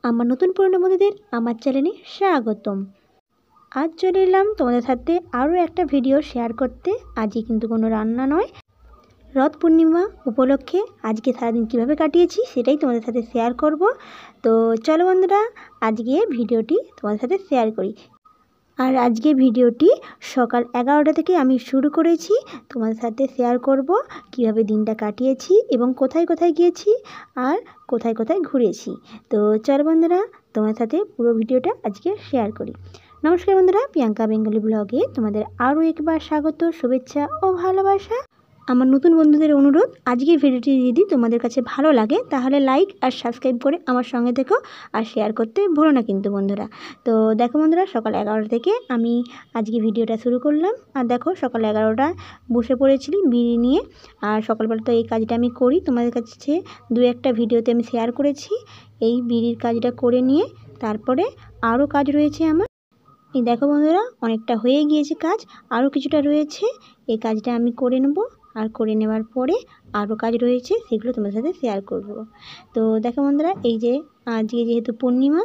আমার নতুন পুরনো বন্ধুদের আমার চ্যানেলে স্বাগতম। আজ চলে এলাম তোমাদের সাথে আরও একটা ভিডিও শেয়ার করতে। আজকে কিন্তু কোনো রান্না নয়, রথ পূর্ণিমা উপলক্ষে আজকে সারাদিন কীভাবে কাটিয়েছি সেটাই তোমাদের সাথে শেয়ার করব। তো চলো বন্ধুরা, আজকে ভিডিওটি তোমাদের সাথে শেয়ার করি। আর আজকে ভিডিওটি সকাল 11টা থেকে আমি শুরু করেছি, তোমাদের সাথে শেয়ার করব কিভাবে দিনটা কাটিয়েছি এবং কোথায় কোথায় গিয়েছি আর কোথায় কোথায় ঘুরেছি। তো চলো বন্ধুরা, তোমাদের সাথে পুরো ভিডিওটা আজকে শেয়ার করি। নমস্কার বন্ধুরা, প্রিয়াঙ্কা বেঙ্গলি ব্লগে তোমাদের আরও একবার স্বাগত, শুভেচ্ছা ও ভালোবাসা। আমার নতুন বন্ধুদের অনুরোধ, আজকের ভিডিওটি যদি তোমাদের কাছে ভালো লাগে তাহলে লাইক আর সাবস্ক্রাইব করে আমার সঙ্গে থেকো আর শেয়ার করতে ভুলো না কিন্তু বন্ধুরা। তো দেখো বন্ধুরা, সকাল 11টা থেকে আমি আজকে ভিডিওটা শুরু করলাম। আর দেখো সকাল 11টা বসে পড়েছিলি বিড়ি নিয়ে। আর সকালবেলা তো এই কাজটা আমি করি, তোমাদের কাছে দু একটা ভিডিওতে আমি শেয়ার করেছি। এই বিড়ির কাজটা করে নিয়ে তারপরে আরও কাজ রয়েছে আমার। এই দেখো বন্ধুরা, অনেকটা হয়ে গিয়েছে কাজ, আরও কিছুটা রয়েছে। এই কাজটা আমি করে নেব, আর করে নেওয়ার পরে আরও কাজ রয়েছে, সেগুলো তোমাদের সাথে শেয়ার করব। তো দেখো বন্ধুরা, এই যে আজকে যেহেতু পূর্ণিমা,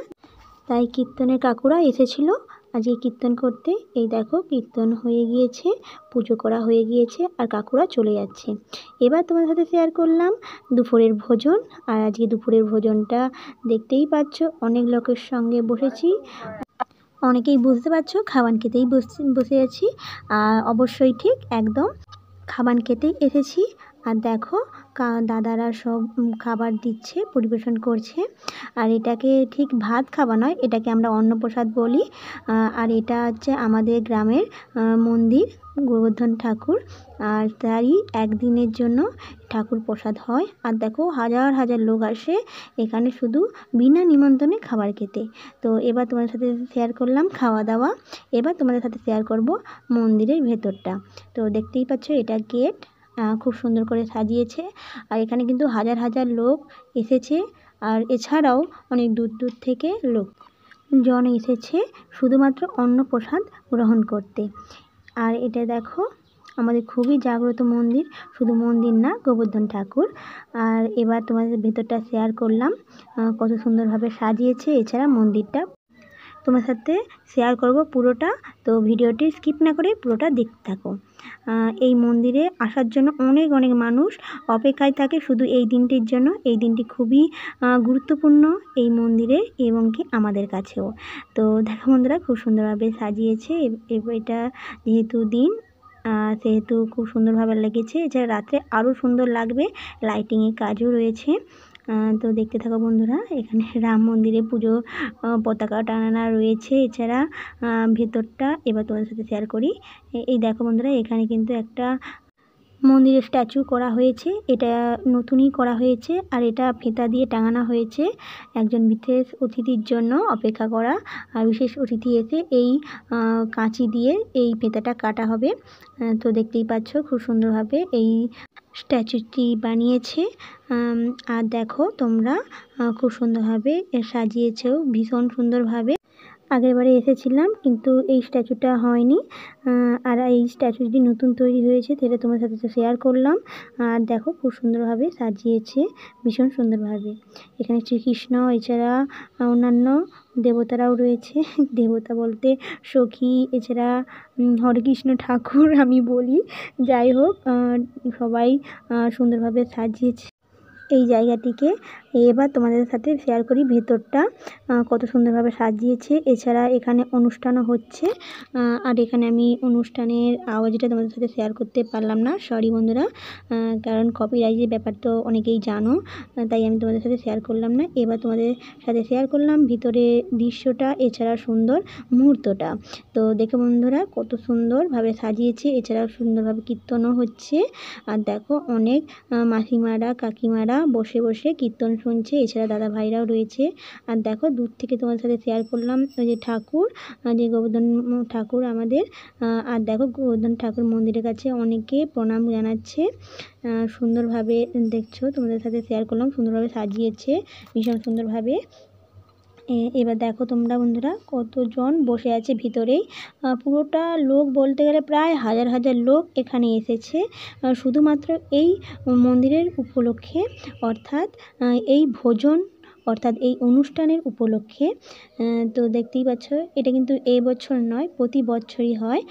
তাই কীর্তনের কাকুরা এসেছিলো আজকে কীর্তন করতে। এই দেখো কীর্তন হয়ে গিয়েছে, পুজো করা হয়ে গিয়েছে, আর কাকুরা চলে যাচ্ছে। এবার তোমাদের সাথে শেয়ার করলাম দুপুরের ভোজন। আর আজকে দুপুরের ভোজনটা দেখতেই পাচ্ছ, অনেক লোকের সঙ্গে বসেছি। অনেকেই বুঝতে পারছো খাবার খেতেই বসে আছি। অবশ্যই ঠিক একদম খাবার খেতেই এসেছি। আর দেখো দাদারা সব খাবার দিচ্ছে, পরিবেশন করছে। আর এটাকে ঠিক ভাত খাওয়া নয়, এটাকে আমরা অন্নপ্রসাদ বলি। আর এটা হচ্ছে আমাদের গ্রামের মন্দির, গোবর্ধন ঠাকুর। আর তারই একদিনের জন্য ঠাকুর প্রসাদ হয়। আর দেখো হাজার হাজার লোক আসে এখানে শুধু বিনা নিমন্ত্রণে খাবার খেতে। তো এবার তোমাদের সাথে শেয়ার করলাম খাওয়া দাওয়া। এবার তোমাদের সাথে শেয়ার করব মন্দিরের ভেতরটা। তো দেখতেই পাচ্ছ এটা গেট, খুব সুন্দর করে সাজিয়েছে। আর এখানে কিন্তু হাজার হাজার লোক এসেছে। আর এছাড়াও অনেক দূর দূর থেকে লোকজন এসেছে শুধুমাত্র অন্নপ্রসাদ গ্রহণ করতে। আর এটা দেখো আমাদের খুবই জাগ্রত মন্দির, শুধু মন্দির না, গোবর্ধন ঠাকুর। আর এবার তোমাদের ভেতরটা শেয়ার করলাম কত সুন্দরভাবে সাজিয়েছে। এছাড়া মন্দিরটা তোমার সাথে শেয়ার করব পুরোটা, তো ভিডিওটি স্কিপ না করে পুরোটা দেখতে থাকো। এই মন্দিরে আসার জন্য অনেক অনেক মানুষ অপেক্ষায় থাকে শুধু এই দিনটির জন্য। এই দিনটি খুবই গুরুত্বপূর্ণ এই মন্দিরে এবং কি আমাদের কাছেও। তো দেখো বন্ধুরা, খুব সুন্দরভাবে সাজিয়েছে। এটা যেহেতু দিন, সেহেতু খুব সুন্দরভাবে লেগেছে। এছাড়া রাত্রে আরও সুন্দর লাগবে, লাইটিংয়ের কাজও রয়েছে। তো দেখতে থাকো বন্ধুরা। এখানে রাম মন্দিরে পুজো পতাকা টানানো রয়েছে। এছাড়া ভেতরটা এবার তোমাদের সাথে শেয়ার করি। এই দেখো বন্ধুরা, এখানে কিন্তু একটা মন্দিরের স্ট্যাচু করা হয়েছে। এটা নতুনই করা হয়েছে। আর এটা ফিতা দিয়ে টাঙানো হয়েছে একজন বিশেষ অতিথির জন্য অপেক্ষা করা। আর বিশেষ অতিথি এসে এই কাঁচি দিয়ে এই ফিতাটা কাটা হবে। তো দেখতেই পাচ্ছ খুব সুন্দরভাবে এই স্ট্যাচুটি বানিয়েছে। আর দেখো তোমরা খুব সুন্দরভাবে সাজিয়েছেও, ভীষণ সুন্দরভাবে। আগেরবারে এসেছিলাম কিন্তু এই স্ট্যাচুটা হয়নি। আর এই স্ট্যাচুটি নতুন তৈরি হয়েছে, সেটা তোমার সাথে শেয়ার করলাম। আর দেখো খুব সুন্দরভাবে সাজিয়েছে, ভীষণ সুন্দরভাবে। এখানে শ্রীকৃষ্ণ, এছাড়া অন্যান্য দেবতারাও রয়েছে। দেবতা বলতে সখী, এছাড়া হরেকৃষ্ণ ঠাকুর আমি বলি। যাই হোক, সবাই সুন্দরভাবে সাজিয়েছে এই জায়গাটিকে। এবার তোমাদের সাথে শেয়ার করি ভেতরটা কত সুন্দরভাবে সাজিয়েছে। এছাড়া এখানে অনুষ্ঠানও হচ্ছে। আর এখানে আমি অনুষ্ঠানের আওয়াজটা তোমাদের সাথে শেয়ার করতে পারলাম না, সরি বন্ধুরা, কারণ কপিরাইটের ব্যাপার তো অনেকেই জানো, তাই আমি তোমাদের সাথে শেয়ার করলাম না। এবার তোমাদের সাথে শেয়ার করলাম ভিতরে দৃশ্যটা, এছাড়া সুন্দর মুহূর্তটা। তো দেখো বন্ধুরা কত সুন্দরভাবে সাজিয়েছে। এছাড়াও সুন্দরভাবে কীর্তনও হচ্ছে। আর দেখো অনেক মাসিমারা, কাকিমারা বসে বসে কীর্তন শুনছে। এছাড়া দাদা ভাইরাও রয়েছে। আর দেখো দূর থেকে তোমার সাথে শেয়ার করলাম ওই যে ঠাকুর, যে গোবর্ধন ঠাকুর আমাদের। আর দেখো গোবর্ধন ঠাকুর মন্দিরের কাছে অনেকে প্রণাম জানাচ্ছে। সুন্দরভাবে দেখছো, তোমাদের সাথে শেয়ার করলাম, সুন্দরভাবে সাজিয়েছে ভীষণ সুন্দরভাবে। এবার দেখো তোমরা বন্ধুরা কতজন বসে আছে ভিতরেই। পুরোটা লোক বলতে গেলে প্রায় হাজার হাজার লোক এখানে এসেছে শুধুমাত্র এই মন্দিরের উপলক্ষে, অর্থাৎ এই ভোজন অর্থাৎ এই অনুষ্ঠানের উপলক্ষে। তো দেখতেই পাচ্ছ এটা কিন্তু এই বছর নয়, প্রতি বছরই হয়।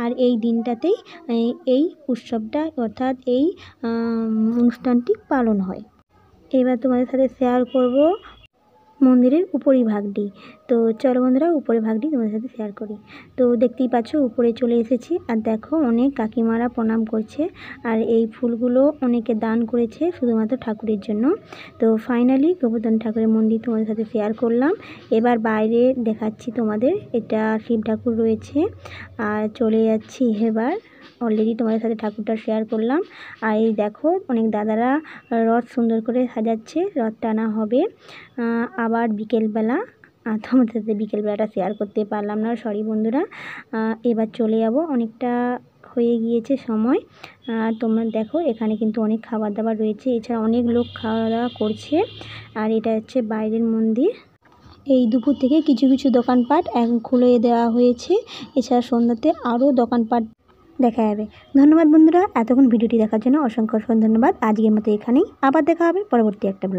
আর এই দিনটাতেই এই উৎসবটা অর্থাৎ এই অনুষ্ঠানটি পালন হয়। এবার তোমাদের সাথে শেয়ার করব মন্দিরের উপরিভাগটি। তো চলো বন্ধুরা উপরিভাগটি তোমাদের সাথে শেয়ার করি। তো দেখতেই পাচ্ছ উপরে চলে এসেছি, আর দেখো অনেক কাকিমারা প্রণাম করছে, আর এই ফুলগুলো অনেকে দান করেছে শুধুমাত্র ঠাকুরের জন্য। তো ফাইনালি গোবর্ধন ঠাকুরের মন্দির তোমাদের সাথে শেয়ার করলাম। এবার বাইরে দেখাচ্ছি তোমাদের, এটা শিব ঠাকুর রয়েছে। আর চলে যাচ্ছি এবার, অলরেডি তোমাদের সাথে ঠাকুরটা শেয়ার করলাম। আর এই দেখো অনেক দাদারা রথ সুন্দর করে সাজাচ্ছে, রথ টানা হবে আবার বিকেলবেলা। তোমাদের সাথে বিকেলবেলাটা শেয়ার করতে পারলাম না, সরি বন্ধুরা। এবার চলে যাব, অনেকটা হয়ে গিয়েছে সময়। তোমরা দেখো এখানে কিন্তু অনেক খাবার দাবার রয়েছে, এছাড়া অনেক লোক খাওয়া দাওয়া করছে। আর এটা হচ্ছে বাইরের মন্দির। এই দুপুর থেকে কিছু কিছু দোকানপাট এখন খুলে দেওয়া হয়েছে, এছাড়া সন্ধ্যাতে আরও দোকানপাট দেখা যাবে। ধন্যবাদ বন্ধুরা, এতক্ষণ ভিডিওটি দেখার জন্য অসংখ্য ধন্যবাদ। আজকের মতো এখানেই, আবার দেখা হবে পরবর্তী একটা ব্লগ।